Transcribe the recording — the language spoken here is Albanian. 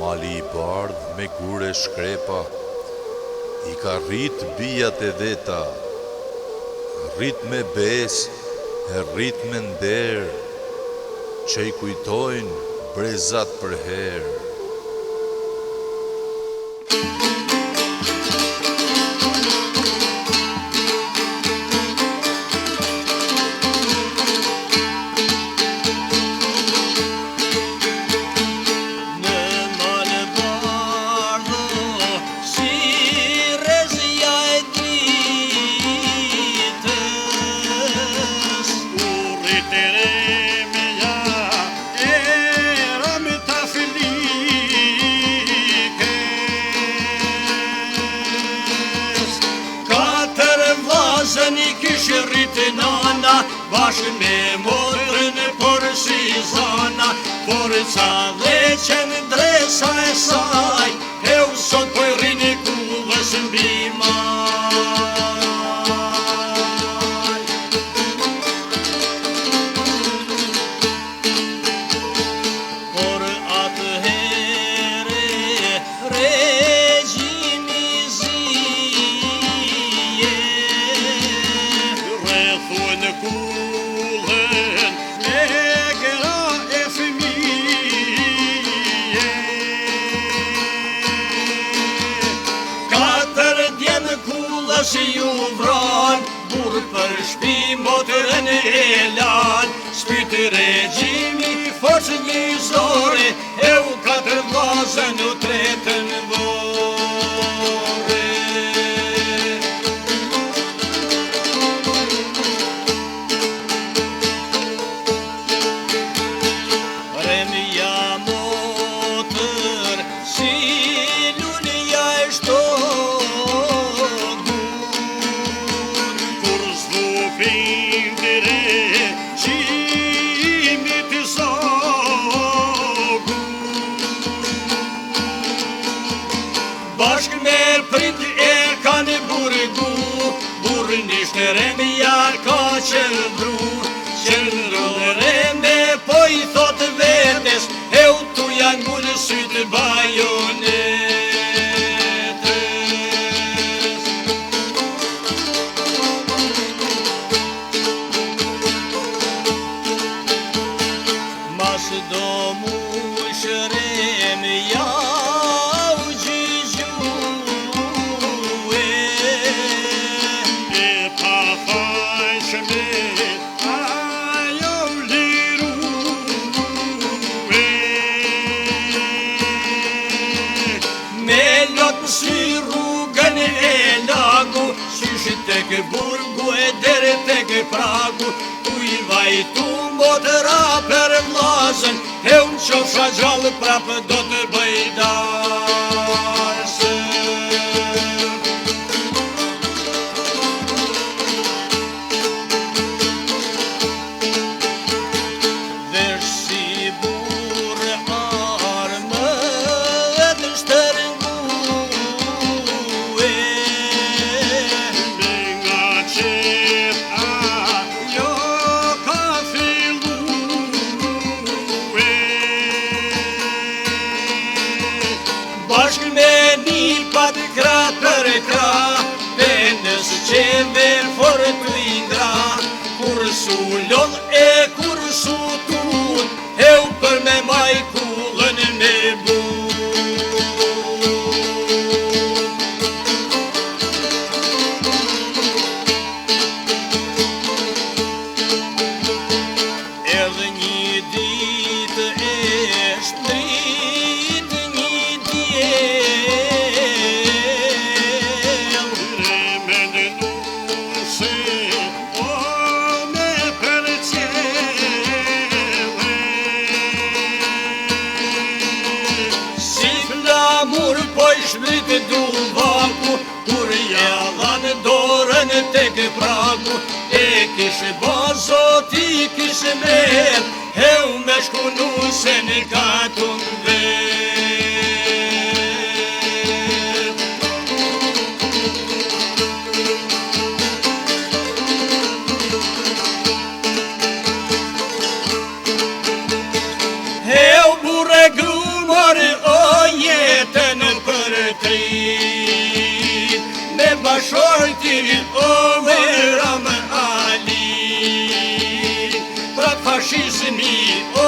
Mali I bardh me gure shkrepa, I ka rrit bijat e veta, rrit me bes, e rrit me nder, që I kujtojnë brezat për herë. Bashkë me motrën por si zana, por ca leqen dresa e saj, e u sot po I rrini kullës mbi maj. Por atëhere regjimi zije, rrethun kullën me gra e fëmije. Katër djenë kullës ju vran, burr për shpi motrën e lan, shpyti regjimi forcë njëzore, e u katër vllazën u tretën vore. Remja motër si lulja e shtogun, kur zlupin dire qimit I zogun. Bashk me prit e kanë burgu, burrin ishte remja ka qëndru, rembe po I thot vetes, e u tu janë ngullë sytë bajonetës. Mas do mush remja u gjygjue, e pa fajshme si rrugën e lagu, qysh tek burgu e deri tek pragu, tu I vajtu motra për vllazën, e unë qofsha gjallë prapë do të bëj darsën. Vesh si burr armët shtërngue, nga qef ajo ka fillue. Bashk me nipat krah për krah, vendës qeve fortu I ndra, kur su lodh e kur su tun, e u për me maj kullën me bun. Edhe një ditë e shtrit një djel, remen nuse o me përqele, si flamur po I shmrit dullvaku, kur jallan dorën tek pragu, e kish bazoti kish met, e u me shkunu se në katun vet. E u burre grumar o fashizmi, o